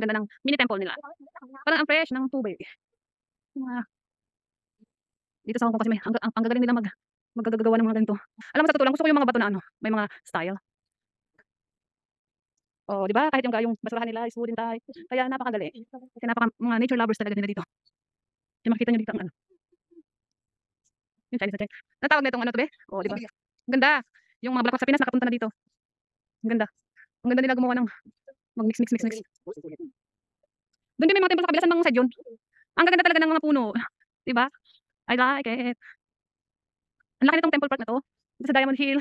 Ganda ng mini temple nila. Parang ang fresh ng tubig. Dito sa Hong Kong kasi ang gagaling nila maggagawa ng mga ganito. Alam mo sa totoo lang gusto ko yung mga bato na may mga style. Oh, 'di ba? Kahit yung basurahan nila is wooden type. Kaya napakagaling. Kasi mga nature lovers talaga nila dito. Yung makita niyo dito ang yung Chinese na Chinese. Anong tawag nitong 'to be? Oh, 'di ba? Ang ganda. Yung mga bulaklak sa Pinas nakapunta na dito. Ang ganda. Ang ganda nila gumawa ng mag-mix. Doon din may mga temple sa kabila, saan bang side yun? Ang gaganda talaga ng mga puno, 'di ba? I like it. Ang laki nitong temple park na 'to. Dito sa Diamond Hill.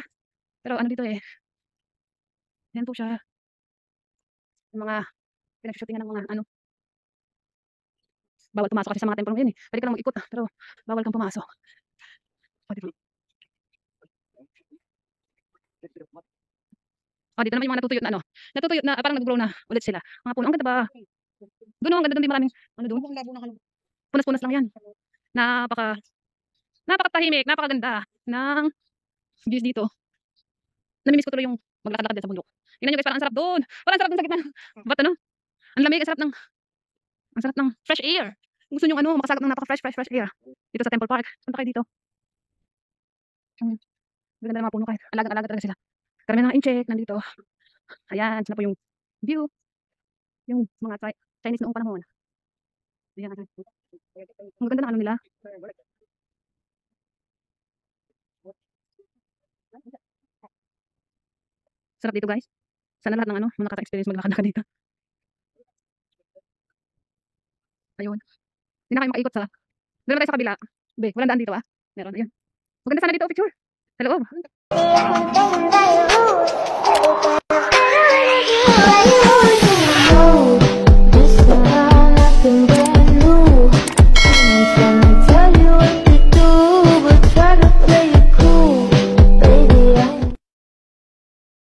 Pero ano dito, ayan po siya. Yung mga pinag-sho-shootingan ng mga bawal pumasok kasi sa mga temple ngayon, Puwede ka lang mag-ikot, pero bawal kang pumasok. Oh, 'di ba? Oh, dito naman yung mga natutuyot na parang nag-grow na ulit sila. Mga puno, ang ganda ba? Do'n ang ganda do'n, 'di maraming do'n, punas-punas lang 'yan. Napaka napakatahimik, napakaganda ng views dito. Nami-miss ko tuloy yung maglakad-lakad din sa bundok. Tingnan niyo guys, parang ang sarap do'n. Parang ang sarap do'n sa gitna ng bato 'no? Ang lamig, ang sarap ng fresh air. Kung gusto niyong makasagap ng napaka-fresh air dito sa Temple Park, punta kayo dito. Gaganda ng mga puno kahit alagang-alaga talaga sila. Karamihan ng incheck nandito. Ayan, sila po yung view, yung mga Chinese noong panahon. Ayan, ang ganda ng nila. Sarap dito guys. Sana lahat ng nakaka-experience maglakad-lakad dito. Ayun. Hindi na kayo makaikot sa doon naman tayo sa kabila. Walang daan dito Meron, ayun. Maganda sana dito picture. Sa loob.